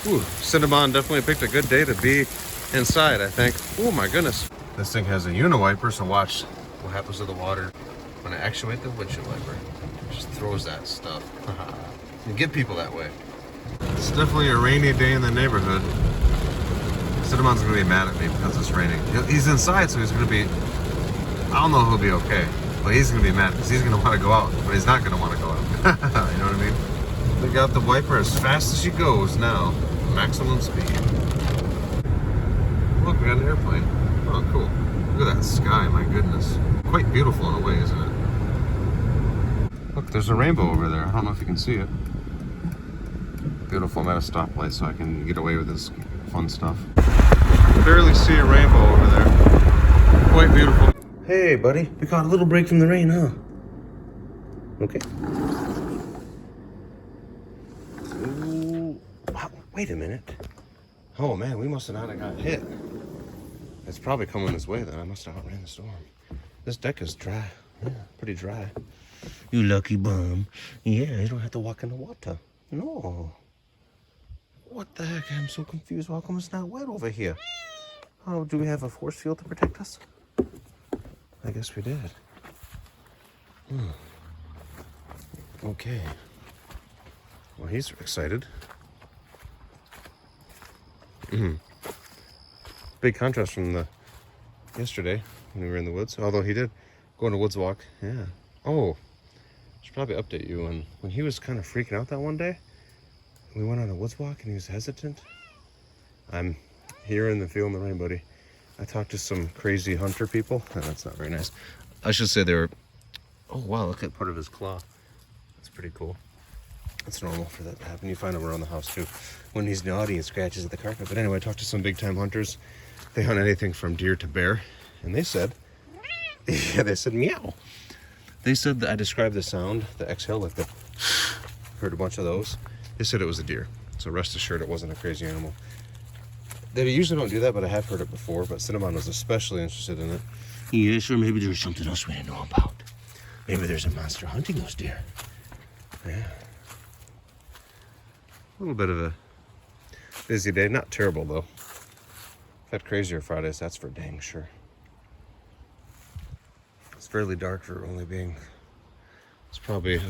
Ooh, Cinnabon definitely picked a good day to be inside, I think. Oh my goodness. This thing has a uniwiper, so watch what happens to the water when I actuate the windshield wiper. It just throws that stuff. You get people that way. It's definitely a rainy day in the neighborhood. Cinnabon's gonna be mad at me because it's raining. He's inside, so he's gonna be, I don't know if he'll be okay, but he's gonna be mad because he's gonna want to go out, but he's not gonna want to go out. You know what I mean? They got the wiper as fast as she goes now. Maximum speed. Look, we got an airplane. Oh, cool. Look at that sky, my goodness. Quite beautiful in a way, isn't it? Look, there's a rainbow over there. I don't know if you can see it. Beautiful. I'm at a stoplight, so I can get away with this fun stuff. Barely see a rainbow over there. Quite beautiful. Hey, buddy. We caught a little break from the rain, huh? Okay. Ooh. Wow. Wait a minute. Oh, man, we must have not got hit. It's probably coming this way, then. I must have outran the storm. This deck is dry. Yeah, pretty dry. You lucky bum. Yeah, you don't have to walk in the water. No. What the heck? I'm so confused. How come it's not wet over here? Oh, do we have a force field to protect us? I guess we did. Okay. Well, he's excited. Big contrast from the yesterday when we were in the woods. Although he did go on a woods walk. Yeah. Oh, I should probably update you on when he was kind of freaking out that one day. We went on a woods walk and he was hesitant. I'm here in the field in the rain, buddy. I talked to some crazy hunter people. Oh, that's not very nice. I should say they were. Oh wow, look at part of his claw. That's pretty cool. It's normal for that to happen. You find them around the house too. When he's naughty and scratches at the carpet. But anyway, I talked to some big time hunters. They hunt anything from deer to bear. And they said, yeah, they said meow. They said that I described the sound, the exhale, like the, heard a bunch of those. They said it was a deer. So rest assured it wasn't a crazy animal. They usually don't do that, but I have heard it before. But Cinnabon was especially interested in it. Yeah, sure, maybe there's something else we didn't know about. Maybe there's a monster hunting those deer. Yeah. A little bit of a busy day. Not terrible, though. I've had crazier Fridays, that's for dang sure. It's fairly dark for only being... It's probably...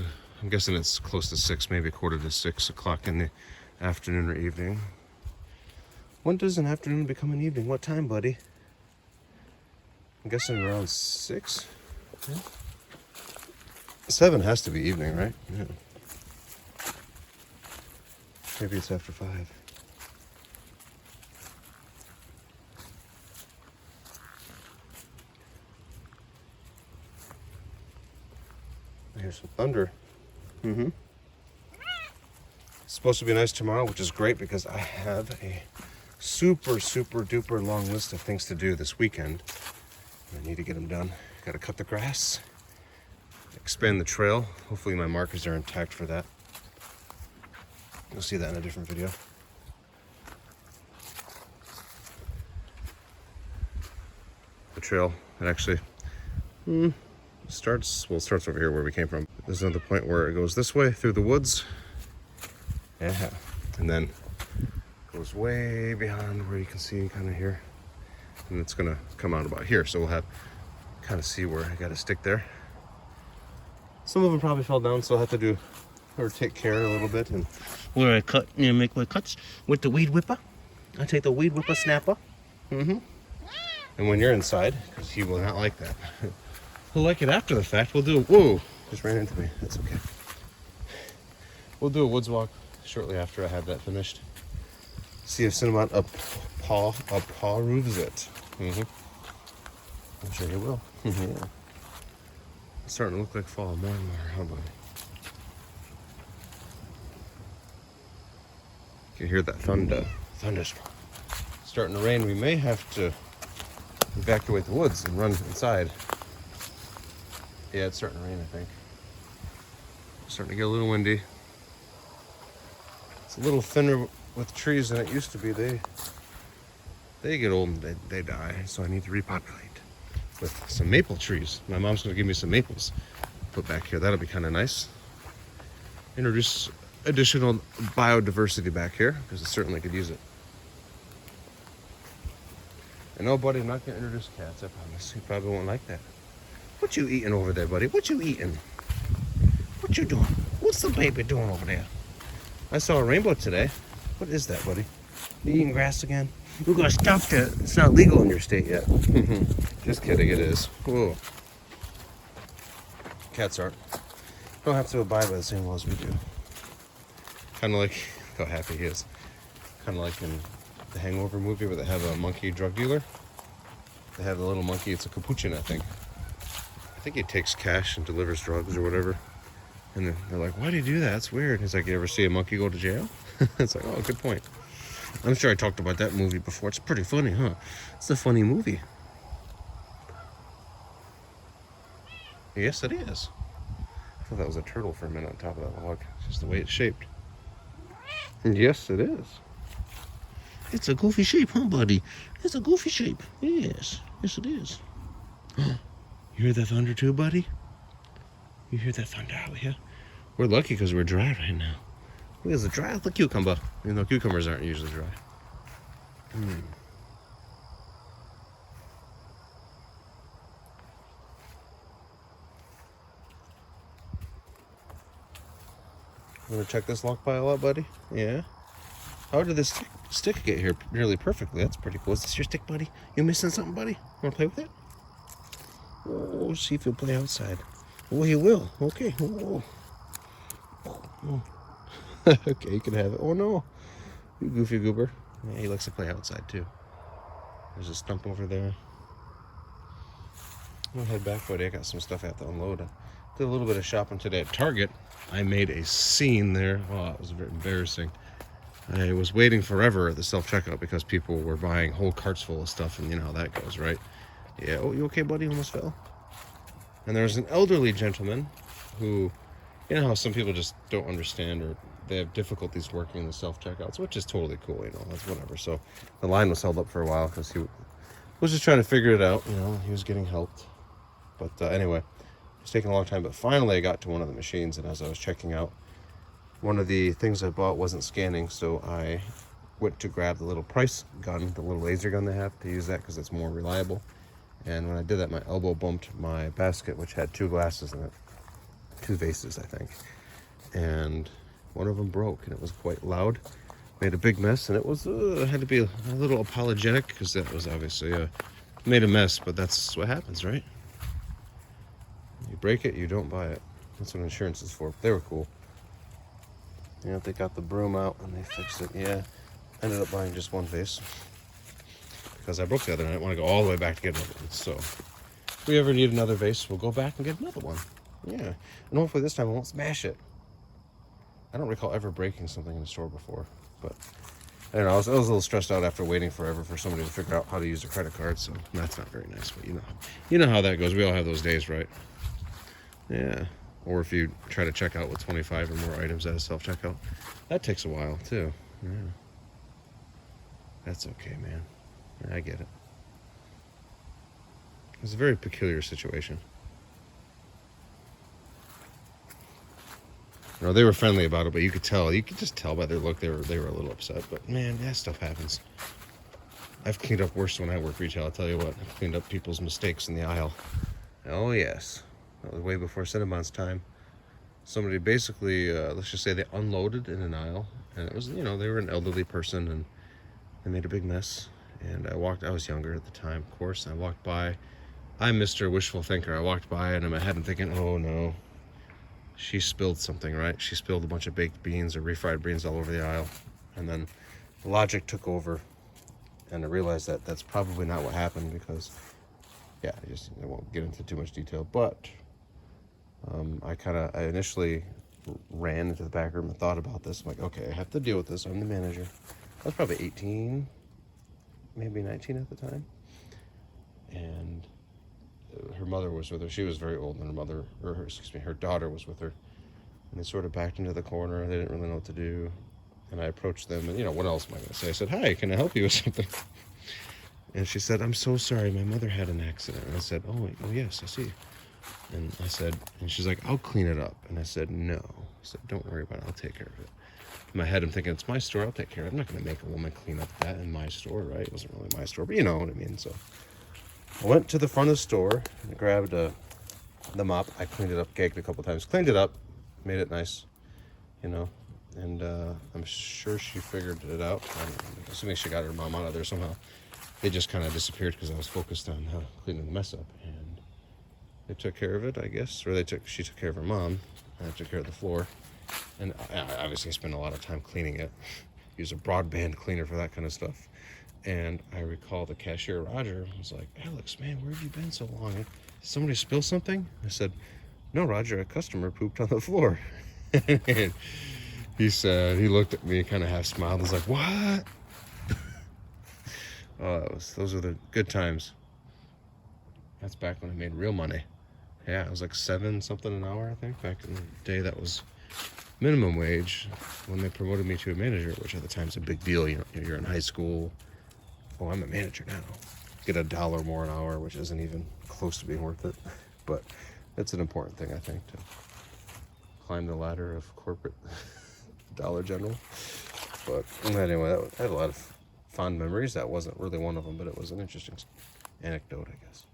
I'm guessing it's close to 6, maybe 5:45 o'clock in the afternoon or evening. When does an afternoon become an evening? What time, buddy? I'm guessing around 6? Yeah. 7 has to be evening, right? Yeah. Maybe it's after 5. I hear some thunder. It's supposed to be nice tomorrow, which is great because I have a super duper long list of things to do this weekend. I need to get them done. Got to cut the grass, expand the trail. Hopefully my markers are intact for that. You'll see that in a different video. The trail, it actually starts over here where we came from. There's another point where it goes this way through the woods. Yeah, and then goes way beyond where you can see kind of here. And it's gonna come out about here. So we'll have kind of see where I got to stick there. Some of them probably fell down, so I'll have to do or take care a little bit. And where I cut, make my cuts with the weed whipper. I take the weed whipper snapper. And when you're inside, because he will not like that. He'll like it after the fact. We'll do, whoa, just ran into me. That's okay. We'll do a woods walk shortly after I have that finished. See if Cinnabon approves it. I'm sure he will. Yeah. It's starting to look like fall more and more, huh, buddy? You can hear that thunderstorm. It's starting to rain. We may have to evacuate the woods and run inside. Yeah, it's starting to rain, I think. It's starting to get a little windy. It's a little thinner with trees than it used to be. They get old and they die, so I need to repopulate with some maple trees. My mom's gonna give me some maples put back here. That'll be kind of nice. Introduce additional biodiversity back here because it certainly could use it. And no, buddy, I'm not going to introduce cats, I promise. You probably won't like that. What you eating over there, buddy? What you eating? What you doing? What's the baby doing over there? I saw a rainbow today. What is that, buddy? You eating grass again? We're going to stop that. It's not legal in your state yet. Just kidding, it is. Whoa. Cats aren't. Don't have to abide by the same laws we do. Kind of like how happy he is. Kind of like in the Hangover movie where they have a monkey drug dealer. They have a little monkey. It's a capuchin, I think. I think he takes cash and delivers drugs or whatever. And they're like, why do you do that? That's weird. He's like, you ever see a monkey go to jail? It's like, oh, good point. I'm sure I talked about that movie before. It's pretty funny, huh? It's a funny movie. Yes, it is. I thought that was a turtle for a minute on top of that log. It's just the way it's shaped. Yes, it is. It's a goofy shape, huh, buddy? It's a goofy shape. Yes. Yes, it is. You hear that thunder too, buddy? You hear that thunder out here? We're lucky because we're dry right now. Look at the dry the cucumber. You know, cucumbers aren't usually dry. I'm gonna check this lock pile out, buddy. Yeah. How did this stick get here nearly perfectly? That's pretty cool. Is this your stick, buddy? You missing something, buddy? Want to play with it? Oh, see if he'll play outside. Oh, he will. Okay. Oh. Oh. Okay, you can have it. Oh no, you goofy goober. Yeah, he likes to play outside too. There's a stump over there. I'm gonna head back, buddy. I got some stuff I have to unload. I did a little bit of shopping today at Target. I made a scene there. Oh, it was very embarrassing. I was waiting forever at the self-checkout because people were buying whole carts full of stuff, and you know how that goes, right? Yeah. Oh, you okay, buddy? Almost fell. And there was an elderly gentleman who, you know how some people just don't understand or they have difficulties working in the self-checkouts, which is totally cool, you know, that's whatever. So the line was held up for a while because he was just trying to figure it out, you know, he was getting helped. But anyway, it was taking a long time, but finally I got to one of the machines, and as I was checking out, one of the things I bought wasn't scanning, so I went to grab the little price gun, the little laser gun they have, to use that because it's more reliable. And when I did that, my elbow bumped my basket, which had 2 glasses in it. 2 vases, I think. And one of them broke, and it was quite loud. Made a big mess, and it was had to be a little apologetic because that was obviously made a mess, but that's what happens, right? You break it, you don't buy it. That's what insurance is for. They were cool. You know, they got the broom out and they fixed it. Yeah, ended up buying just 1 vase because I broke the other and I didn't want to go all the way back to get another one. So if we ever need another vase, we'll go back and get another one. Yeah, and hopefully this time I won't smash it. I don't recall ever breaking something in the store before, but I don't know. I was a little stressed out after waiting forever for somebody to figure out how to use their credit card, so that's not very nice. But you know how that goes. We all have those days, right? Yeah. Or if you try to check out with 25 or more items at a self-checkout, that takes a while too. Yeah. That's okay, man. I get it. It's a very peculiar situation. You know, they were friendly about it, but you could just tell by their look they were a little upset. But man, that stuff happens. I've cleaned up worse when I work retail, I'll tell you what. I've cleaned up people's mistakes in the aisle. Oh yes. That was way before Cinnabon's time. Somebody basically, let's just say they unloaded in an aisle, and it was, you know, they were an elderly person, and they made a big mess. And I was younger at the time, of course, and I walked by. I'm Mr. Wishful Thinker. I walked by, and in my head I'm thinking, oh no, she spilled something, right? She spilled a bunch of baked beans or refried beans all over the aisle. And then logic took over, and I realized that that's probably not what happened because, yeah, I won't get into too much detail, but I initially ran into the back room and thought about this. I'm like, okay, I have to deal with this. I'm the manager. I was probably 18, maybe 19 at the time. And her mother was with her. She was very old, and her daughter was with her. And they sort of backed into the corner. They didn't really know what to do. And I approached them, and, you know, what else am I going to say? I said, hi, can I help you with something? And she said, I'm so sorry, my mother had an accident. And I said, oh yes, I see. And I said, and she's like, I'll clean it up. And I said, no. I said, don't worry about it, I'll take care of it. In my head, I'm thinking, it's my store, I'll take care of it. I'm not going to make a woman clean up that in my store, right? It wasn't really my store, but you know what I mean. So I went to the front of the store and grabbed the mop. I cleaned it up, gagged a couple times, cleaned it up, made it nice, you know. And I'm sure she figured it out. I'm assuming she got her mom out of there somehow. They just kind of disappeared because I was focused on cleaning the mess up. And they took care of it, I guess. Or she took care of her mom. I took care of the floor. And I obviously spent a lot of time cleaning it. Use a broadband cleaner for that kind of stuff. And I recall the cashier, Roger, was like, Alex, man, where have you been so long? Did somebody spill something? I said, no, Roger, a customer pooped on the floor. And he said, he looked at me and kind of half smiled. He's like, what? Oh, those are the good times. That's back when I made real money. Yeah, it was like 7 something an hour, I think. Back in the day, that was minimum wage when they promoted me to a manager, which at the time is a big deal. You know, you're in high school. Oh, I'm a manager now. Get $1 more an hour, which isn't even close to being worth it. But it's an important thing, I think, to climb the ladder of corporate Dollar General. But anyway, I had a lot of fond memories. That wasn't really one of them, but it was an interesting anecdote, I guess.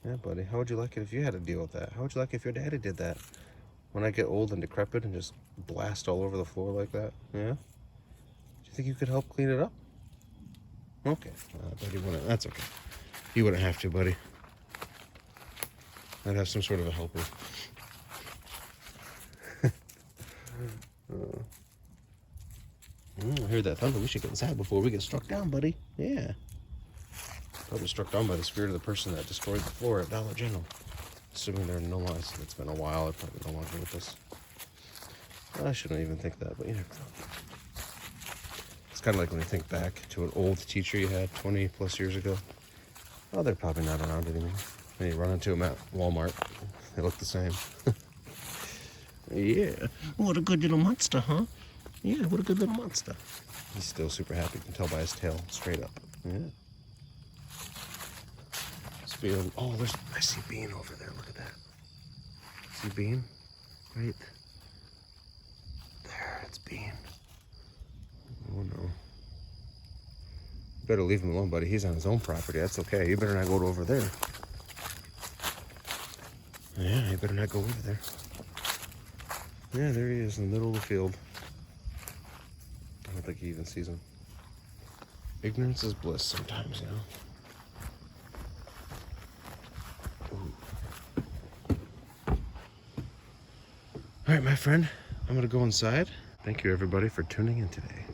Yeah, buddy, how would you like it if you had to deal with that? How would you like it if your daddy did that? When I get old and decrepit and just blast all over the floor like that? Yeah? Do you think you could help clean it up? Okay. Buddy wouldn't. That's okay. You wouldn't have to, buddy. I'd have some sort of a helper. I heard that thunder. We should get inside before we get struck down, buddy. Yeah. Probably struck down by the spirit of the person that destroyed the floor at Dollar General. Assuming they're no longer. It's been a while. They're probably no longer with us. I shouldn't even think that, but you never know. It's kind of like when you think back to an old teacher you had 20 plus years ago. Oh, they're probably not around anymore. And you run into them at Walmart. They look the same. Yeah. What a good little monster, huh? Yeah, what a good little monster. He's still super happy. You can tell by his tail, straight up. Yeah. Oh, I see Bean over there. Look at that. See Bean? Right there, it's Bean. Oh, no. Better leave him alone, buddy. He's on his own property. That's okay. You better not go over there. Yeah, you better not go over there. Yeah, there he is in the middle of the field. I don't think he even sees him. Ignorance is bliss sometimes, you know. All right, my friend, I'm going to go inside. Thank you, everybody, for tuning in today.